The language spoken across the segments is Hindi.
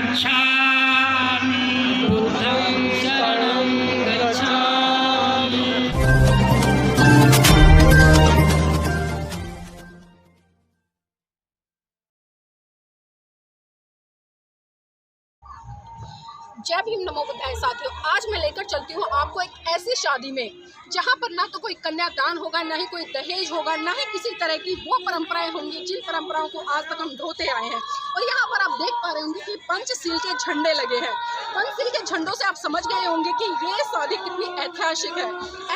गच्छामि बुद्धं शरणं गच्छामि। जय भीम नमो बुद्धाय। साथियों, आज मैं लेकर चलती हूँ आपको एक ऐसी शादी में जहाँ पर ना तो कोई कन्यादान होगा, ना ही कोई दहेज होगा, ना ही किसी तरह की वो परंपराएं होंगी जिन परंपराओं को आज तक हम ढोते आए हैं। और यहाँ पर आप देख पा रहे होंगे कि पंचशील के झंडे लगे हैं। पंचशील के झंडों से आप समझ गए होंगे कि ये शादी कितनी ऐतिहासिक है।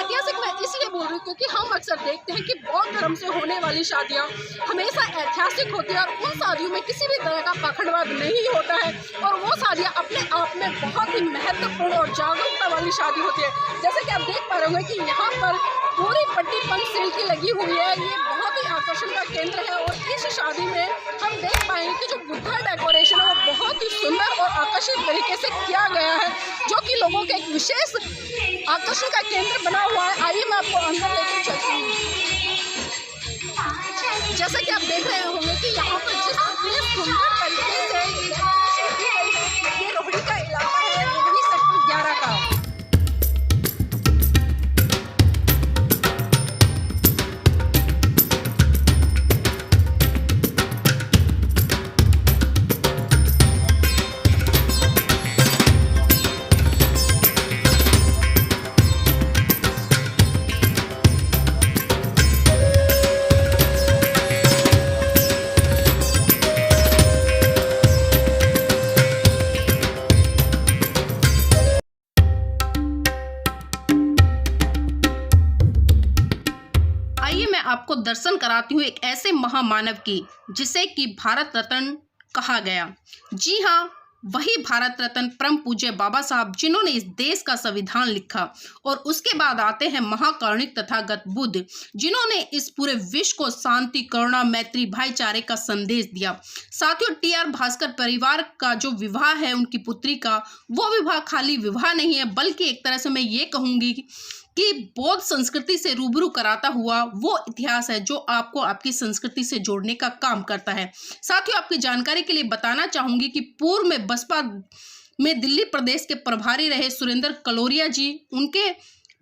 ऐतिहासिक मैं इसलिए बोल रही हूँ क्योंकि हम अक्सर देखते हैं कि बौद्ध धर्म से होने वाली शादियाँ हमेशा ऐतिहासिक होती है और उन शादियों में किसी भी तरह का पाखंडवाद नहीं होता है और वो शादियाँ अपने आप में बहुत ही महत्वपूर्ण और जागरूकता वाली शादी होती है। जैसे कि आप देख पा रहे होंगे कि यहाँ पर पूरी पट्टी पंचशील की लगी हुई है। ये बहुत ही आकर्षण का केंद्र है और इस शादी में हम देख पाएंगे कि जो बुद्धा डेकोरेशन है वो बहुत ही सुंदर और आकर्षित तरीके से किया गया है, जो कि लोगों के एक विशेष आकर्षण का केंद्र बना हुआ है। आइए मैं आपको अंदर लेकर चलती हूँ। जैसा कि आप देख रहे होंगे कि यहाँ पर जिस सुंदर तरीके से ये रोहिणी का इलाका है, रोहिणी सेक्टर 11 का। आइए मैं आपको दर्शन कराती हूँ एक ऐसे महामानव की जिसे कि भारत रत्न कहा गया। जी हाँ, वही भारत रत्न परम पूज्य बाबा साहब जिन्होंने इस देश का संविधान लिखा। और उसके बाद आते हैं महाकारुणिक तथागत बुद्ध जिन्होंने इस पूरे विश्व को शांति, करुणा, मैत्री, भाईचारे का संदेश दिया। साथियों, टी.आर. भास्कर परिवार का जो विवाह है उनकी पुत्री का, वो विवाह खाली विवाह नहीं है बल्कि एक तरह से मैं ये कहूँगी कि बौद्ध संस्कृति से रूबरू कराता हुआ वो इतिहास है जो आपको आपकी संस्कृति से जोड़ने का काम करता है। साथियों, आपकी जानकारी के लिए बताना चाहूंगी कि पूर्व में बसपा में दिल्ली प्रदेश के प्रभारी रहे सुरेंद्र कलोरिया जी, उनके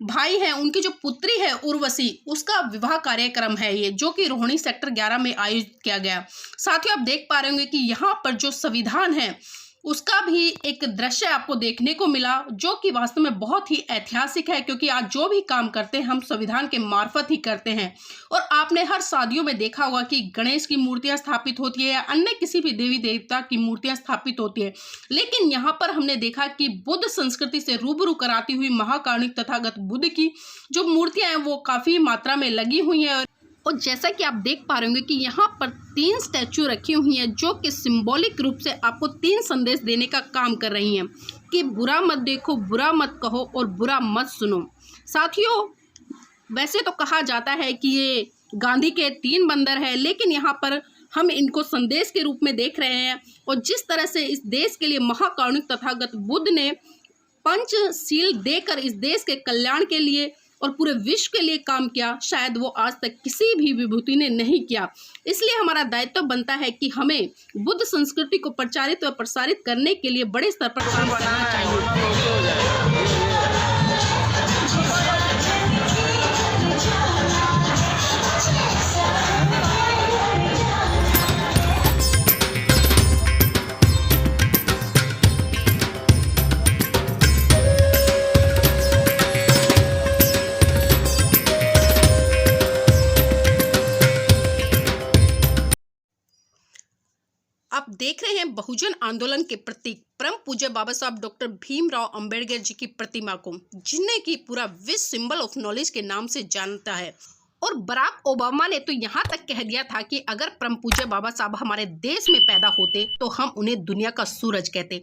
भाई हैं, उनकी जो पुत्री है उर्वशी, उसका विवाह कार्यक्रम है ये, जो कि रोहिणी सेक्टर 11 में आयोजित किया गया। साथियों, आप देख पा रहे होंगे कि यहाँ पर जो संविधान है उसका भी एक दृश्य आपको देखने को मिला, जो कि वास्तव में बहुत ही ऐतिहासिक है क्योंकि आज जो भी काम करते हैं हम संविधान के मार्फत ही करते हैं। और आपने हर शादियों में देखा होगा कि गणेश की मूर्तियां स्थापित होती है या अन्य किसी भी देवी देवता की मूर्तियां स्थापित होती है, लेकिन यहाँ पर हमने देखा कि बुद्ध संस्कृति से रूबरू कराती हुई महाकारुणिक तथागत बुद्ध की जो मूर्तियां हैं वो काफी मात्रा में लगी हुई हैं। और जैसा कि आप देख पा रहे होंगे कि यहाँ पर 3 स्टैचू रखी हुई हैं जो कि सिंबॉलिक रूप से आपको 3 संदेश देने का काम कर रही हैं कि बुरा मत देखो, बुरा मत कहो और बुरा मत सुनो। साथियों, वैसे तो कहा जाता है कि ये गांधी के 3 बंदर है, लेकिन यहाँ पर हम इनको संदेश के रूप में देख रहे हैं। और जिस तरह से इस देश के लिए महाकारुणिक तथागत बुद्ध ने पंचशील देकर इस देश के कल्याण के लिए और पूरे विश्व के लिए काम किया, शायद वो आज तक किसी भी विभूति ने नहीं किया। इसलिए हमारा दायित्व बनता है कि हमें बुद्ध संस्कृति को प्रचारित व प्रसारित करने के लिए बड़े स्तर पर काम करना चाहिए। आप देख रहे हैं बहुजन आंदोलन के प्रतीक परम पूज्य बाबा साहब डॉक्टर भीमराव अंबेडकर जी की प्रतिमा को, जिन्हें की पूरा विश्व सिंबल ऑफ नॉलेज के नाम से जानता है। और बराक ओबामा ने तो यहाँ तक कह दिया था कि अगर परम पूज्य बाबा साहब हमारे देश में पैदा होते तो हम उन्हें दुनिया का सूरज कहते।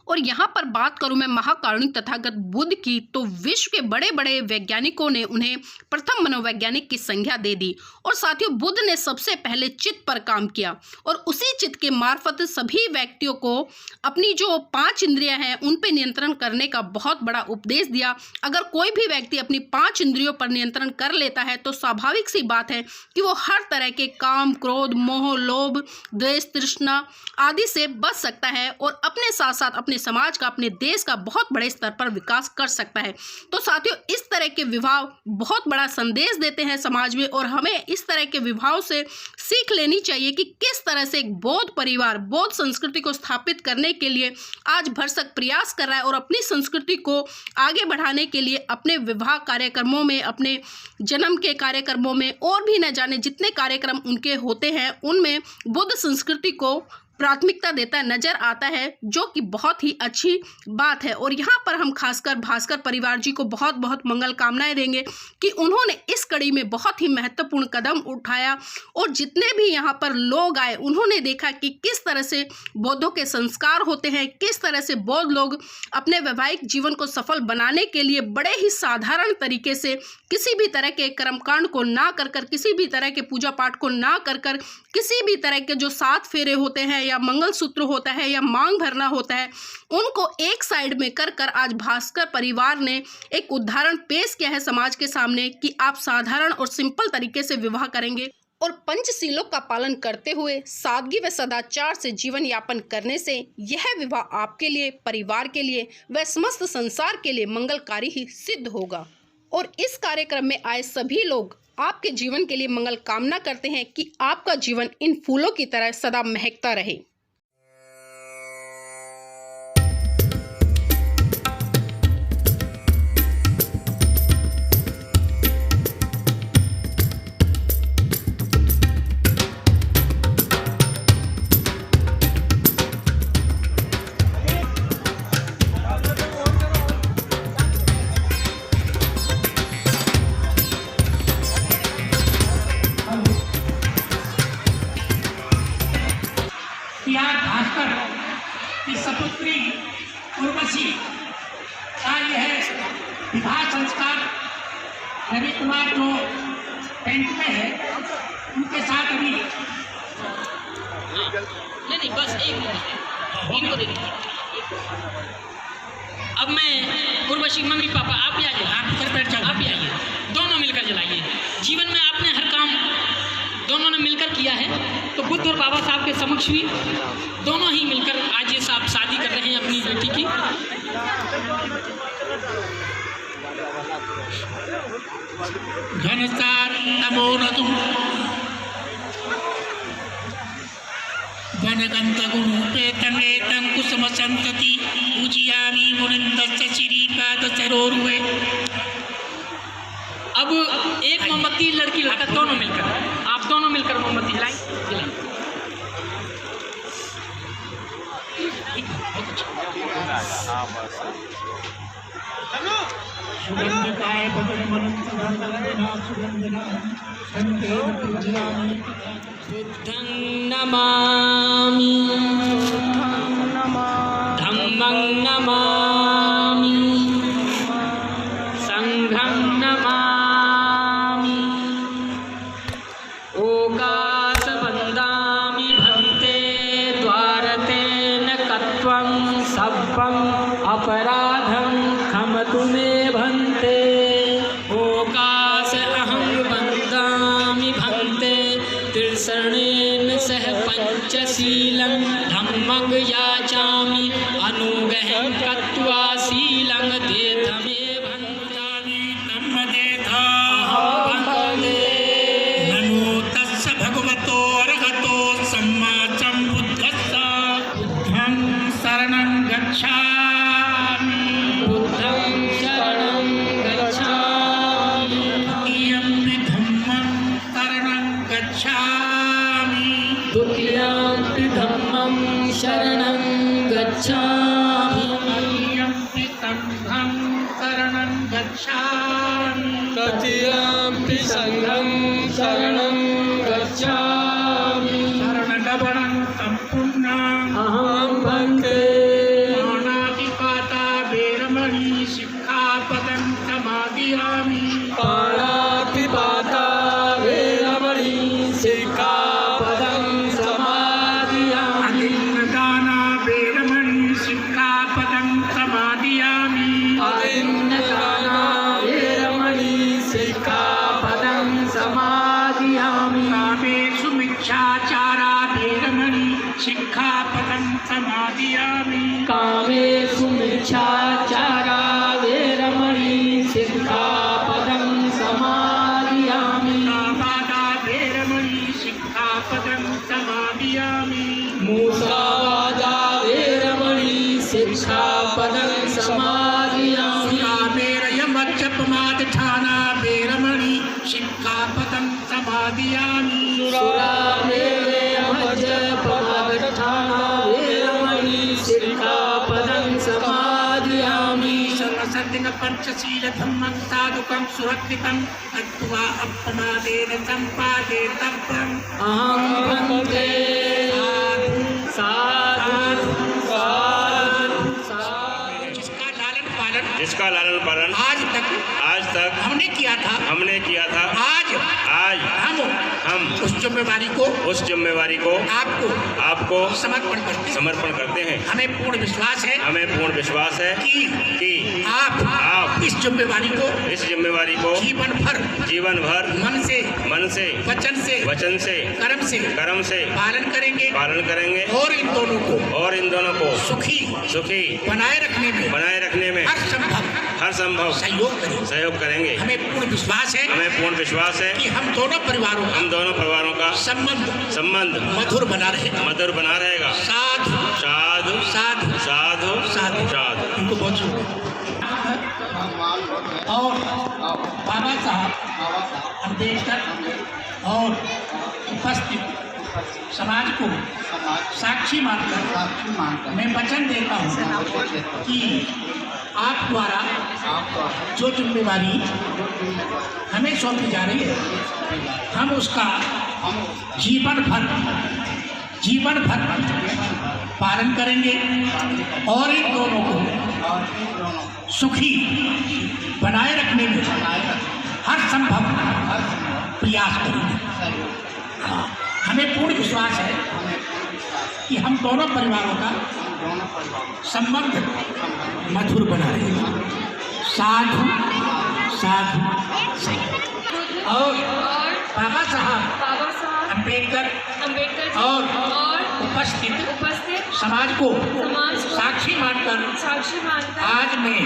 और यहाँ पर बात करूँ मैं महाकारुणिक तथागत बुद्ध की, तो विश्व के बड़े बड़े वैज्ञानिकों ने उन्हें प्रथम मनोवैज्ञानिक की संज्ञा दे दी। और साथियों, बुद्ध ने सबसे पहले चित्त पर काम किया और उसी चित्त के मार्फत सभी व्यक्तियों को अपनी जो 5 इंद्रियां हैं उन पर नियंत्रण करने का बहुत बड़ा उपदेश दिया। अगर कोई भी व्यक्ति अपनी 5 इंद्रियों पर नियंत्रण कर लेता है तो स्वाभाविक सी बात है कि वो हर तरह के काम, क्रोध, मोह, लोभ, द्वेष, तृष्णा आदि से बच सकता है और अपने साथ साथ अपने समाज का, अपने देश का बहुत बड़े स्तर पर विकास कर सकता है। तो साथियों, इस तरह के विवाह बहुत बड़ा संदेश देते हैं समाज में और हमें इस तरह के विवाहों से सीख लेनी चाहिए कि किस तरह से एक बौद्ध परिवार, बौद्ध संस्कृति को स्थापित करने के लिए आज भरसक प्रयास कर रहा है और अपनी संस्कृति को आगे बढ़ाने के लिए अपने विवाह कार्यक्रमों में, अपने जन्म के कार्यक्रमों में और भी न जाने जितने कार्यक्रम उनके होते हैं उनमें बुद्ध संस्कृति को प्राथमिकता देता नजर आता है, जो कि बहुत ही अच्छी बात है। और यहाँ पर हम खासकर भास्कर परिवार जी को बहुत बहुत मंगल कामनाएं देंगे कि उन्होंने इस कड़ी में बहुत ही महत्वपूर्ण कदम उठाया और जितने भी यहाँ पर लोग आए उन्होंने देखा कि किस तरह से बौद्धों के संस्कार होते हैं, किस तरह से बौद्ध लोग अपने वैवाहिक जीवन को सफल बनाने के लिए बड़े ही साधारण तरीके से किसी भी तरह के कर्मकांड को ना कर कर, किसी भी तरह के पूजा पाठ को ना कर कर, किसी भी तरह के जो 7 फेरे होते हैं या मंगलसूत्र होता है या मांग भरना होता है, उनको एक साइड में कर कर आज भास्कर परिवार ने एक उदाहरण पेश किया है समाज के सामने कि आप साधारण और सिंपल तरीके से विवाह करेंगे और पंचशीलों का पालन करते हुए सादगी व सदाचार से जीवन यापन करने से यह विवाह आपके लिए, परिवार के लिए व समस्त संसार के लिए मंगलकारी ही सिद्ध होगा। और इस कार्यक्रम में आए सभी लोग आपके जीवन के लिए मंगल कामना करते हैं कि आपका जीवन इन फूलों की तरह सदा महकता रहे। भास्कर की सपुत्री उर्वशी का यह विवाह संस्कार रवि कुमार जो टेंट में है उनके साथ अभी नहीं बस एक मिनट देखिए। अब मैं उर्वशी मम्मी पापा आप भी आइए, आप इधर बैठ जाओ, आप भी आइए, दोनों मिलकर जलाइए। जीवन में आपने हर काम दोनों ने मिलकर किया है, तो बुद्ध और बाबा साहब के समक्ष भी दोनों ही मिलकर आज ये साहब शादी कर रहे हैं अपनी बेटी की। घनसार नमो नतु वनगंधगुणोपेतमेतं कुसुमसंतति पूजयामि मुनिन्दस्य श्रीपादसरोरुहे। अब एक मोमबत्ती लड़की लड़का दोनों मिलकर, आप दोनों मिलकर मोमबत्ती जलाएं। बुद्धं नमामि, धम्मं नमामि, संघं नमामि, ओकास वन्दामि भन्ते द्वारतेन कत्वं सब्बं अपराधं खमतु मे भन्ते। ओकास अहं वन्दामि भन्ते त्रिशरणेन सह पंचशीलं धम्मं याचामि अनुगहं कत्वा शीलं देथ मे भन्तामि धम्म देथा भन्ते। नमो तस्य भगवतो अरहतो सम्मा सम्बुद्धस्स। बुद्धं शरणं गच्छामि, बुद्धं शरणं गच्छामि, द्वितीयं धम्मं शरणं गच्छामि, द्वितीयं धम्मं शरणं गच्छामि, तृतीयं संघं शरणं गच्छामि, तृतीयं संघं शरणं गच्छामि। शरणगमनं सम्पूर्णम् अहं भन्ते। पदं समादयामि कामेषु मिच्छाचारा वेरमणि सिक्खापदं समादयामि मुसावादा वेरमणि शिक्षापदं समादयामि मुसावादा वेरमणि सिक्खापदं समादयामि कामेरयमज्जपमादठाना वेरमणि शिक्षापदं समादयामि सुरामेरयमज्जपमादठाना वेरमणि सिक्खापदं समादयामि सर्वसद्दिन पंचशील धम्मं साधुकं सुरक्षितं अत्वा अपमादेन सम्पादे तब्बम् अहं वन्दे साधु साधु साधु। जिसका लालन पालन आज तक हमने किया था आज हम उस जिम्मेवारी को आपको समर्पण करते हैं। हमें पूर्ण विश्वास है कि आप इस जिम्मेवारी को जीवन भर मन से वचन से कर्म से पालन करेंगे और इन दोनों को सुखी बनाए रखने में हर संभव सहयोग करेंगे। हमें पूर्ण विश्वास है कि हम दोनों परिवारों का संबंध मधुर बना रहेगा। साधु साधु साधु साधु साधु साधु। इनको बहुत शुक्रिया। और बाबा साहब अम्बेडकर और उपस्थित समाज को साक्षी मानकर मैं वचन देता हूँ कि आप द्वारा जो जिम्मेवारी हमें सौंपी जा रही है हम उसका जीवन भर पालन करेंगे और इन दोनों को सुखी बनाए रखने में हर संभव प्रयास करेंगे। हमें पूर्ण विश्वास है कि हम दोनों परिवारों का संबंध मधुर बना रहेगा। साधु साधु साधु। और बाबा साहब अम्बेडकर और उपस्थित समाज को साक्षी मानकर आज मैं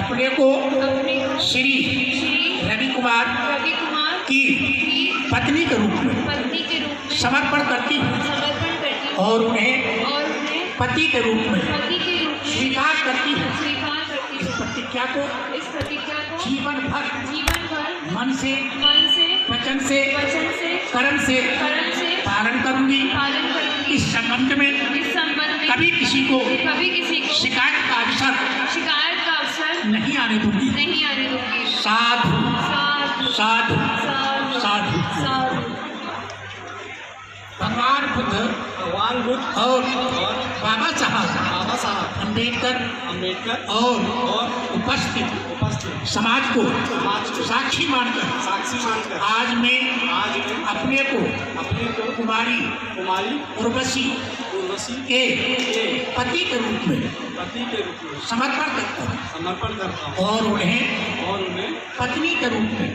अपने को श्री रवि कुमार की पत्नी के रूप में समर्पण करती हूँ और उन्हें पति के रूप में स्वीकार करती हूँ। इस प्रतिज्ञा को जीवन भर मन से वचन से कर्म से पालन करूंगी। इस संबंध में कभी किसी को शिकायत का अवसर नहीं आने दूंगी। साधु साधु साधु। भगवान बुद्ध और बाबा साहब अम्बेडकर और उपस्थित समाज को साक्षी मानकर आज मैं अपने को कुमारी उर्वशी के पति के रूप में समर्पण करता हूँ और उन्हें पत्नी के रूप में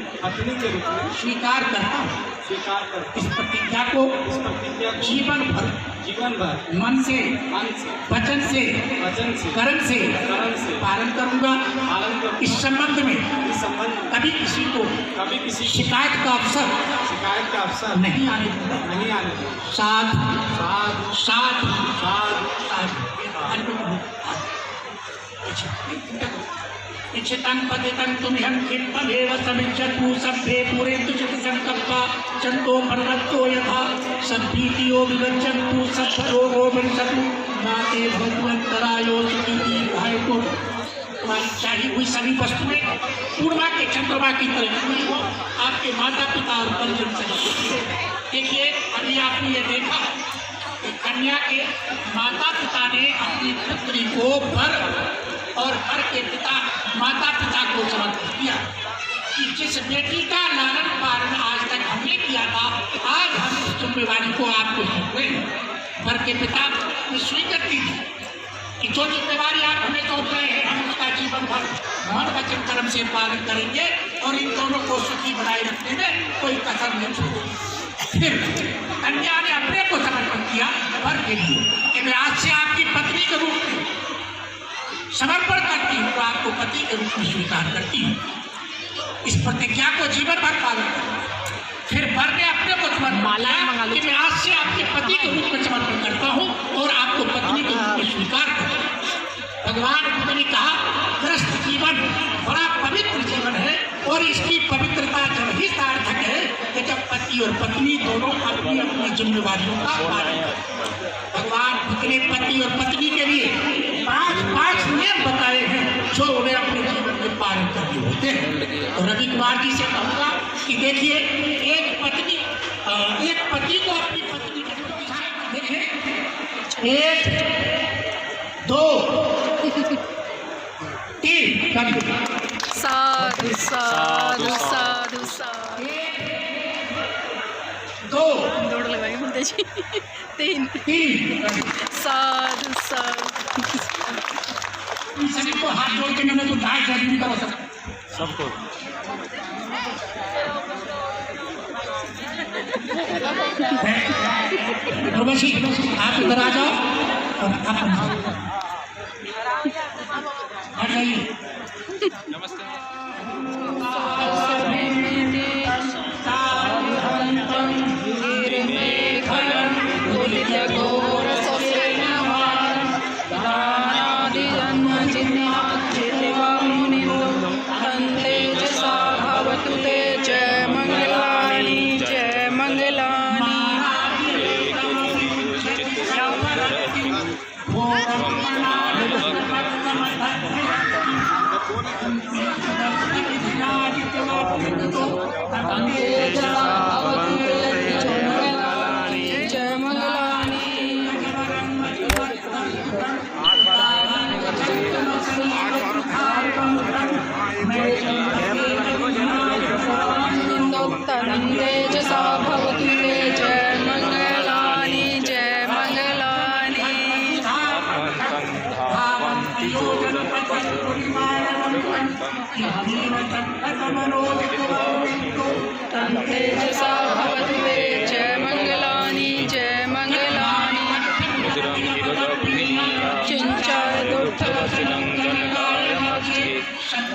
स्वीकार करता हूँ। इस प्रतिज्ञा को जीवन भर मन से वचन से कर्म से पालन करूंगा। इस संबंध में कभी किसी को शिकायत का अवसर नहीं आने दूंगा। साधु साधु साधु साधु। इच्छितं पतितं तुम्यं कित्वमेव समिच्छतु सभ्ये पूरयन्तु चित्तसङ्कल्पा चन्दो पर्वतो यथा सद्भीतियो विगच्छन्तु सत्फलोगो विंशतु नाते भगवन्तरायो सुखी दीर्घायुः। तुम्हारी चाहिए हुई सभी वस्तुएं पूर्णिमा के चंद्रमा की तरह पूरी हो। आपके माता पिता और परिजन से देखिए अभी आपने ये देखा कि कन्या के माता पिता ने अपनी पुत्री को वर और घर के माता पिता को समर्पित किया कि जिस बेटी का लालन पालन आज तक हमने किया था आज हम इस जिम्मेवारी को आपको सौंप रहे हैं। वर के पिता ने स्वीकृति दी कि जो जिम्मेवारी आप हमें सौंप रहे हैं हम उसका जीवन भर मन वचन कर्म से पालन करेंगे और इन दोनों को सुखी बनाए रखने में कोई कसर नहीं छोड़ेंगे। फिर कन्या ने अपने को समर्पण किया वर के लिए कि मैं आज से आपकी पत्नी के रूप में समर्पण करती हूँ, तो आपको पति के रूप में स्वीकार करती हूँ। इस प्रतिज्ञा को जीवन भर पालन करूँ। फिर वर ने अपने को समर्पण किया कि मैं आज से आपके पति के रूप में समर्पण करता हूँ और आपको पत्नी के रूप में स्वीकार करता हूँ। भगवान बुद्ध ने कहा गृहस्थ जीवन बड़ा पवित्र जीवन है और इसकी पवित्रता जब ही सार्थक है कि जब पति और पत्नी दोनों अपनी अपनी जिम्मेदारियों का पालन करें। भगवान बुद्ध ने पति और पत्नी के लिए पांच नियम बताए हैं जो उन्हें अपने जीवन में पालन करने होते हैं। तो रवि कुमार जी से कहूँगा कि देखिए एक पति को अपनी पत्नी के प्रति देखिए 1 2 3 साधु साधु साधु साधु 2 दौड़ लगाई मुद्दे जी 3 साधु साधु सभी को हाथ जोड़ के मैंने तो ढाई जरूरी करो सबको उर्वशी आप इधर आ जाओ और आप आ जाइए।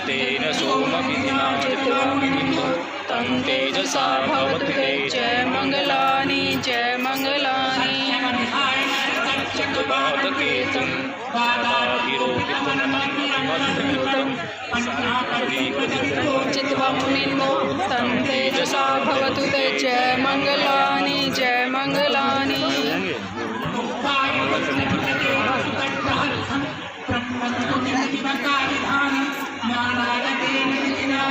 तेन सोमविधिना तं तेजसा भवतु ते जय मंगलानि जय मंगलानि चक्रपातकेतं चित्तवामुनिन्दो तं तेजसा भवतु ते जय मंगलानि जय मंगलानि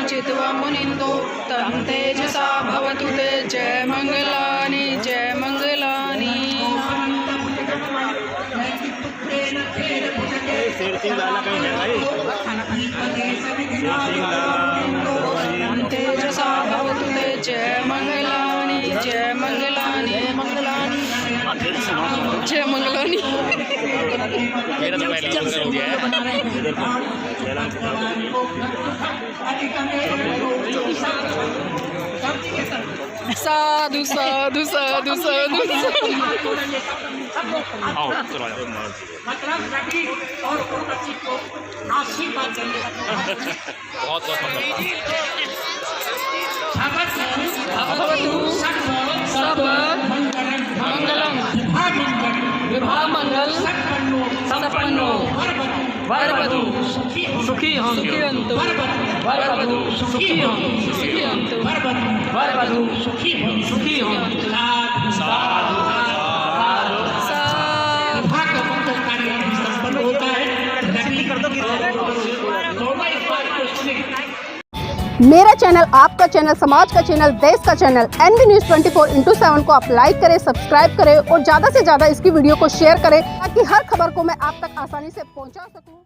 चित्तवामुनिन्दो तं तेजसा भवतु ते जय मंगलानि जय मंगलानि तेजसा भवतु ते जय मंगलानि जय मंगलानि मंगलानि जय मंगलानि। मेरा तो पहले हो गया है। साधु साधु साधु साधु आओ चलो मतलब रवि और उर्वशी को आशीर्वाद देने बहुत सब मंगलम विवाह मंगल संपन्नो वरवधू सुखी हंतु वरवधू सुखी हंतु वरवधू सुखी हंतु। मेरा चैनल, आपका चैनल, समाज का चैनल, देश का चैनल NV News 24/7 को आप लाइक करें, सब्सक्राइब करें और ज़्यादा से ज़्यादा इसकी वीडियो को शेयर करें ताकि हर खबर को मैं आप तक आसानी से पहुंचा सकूं।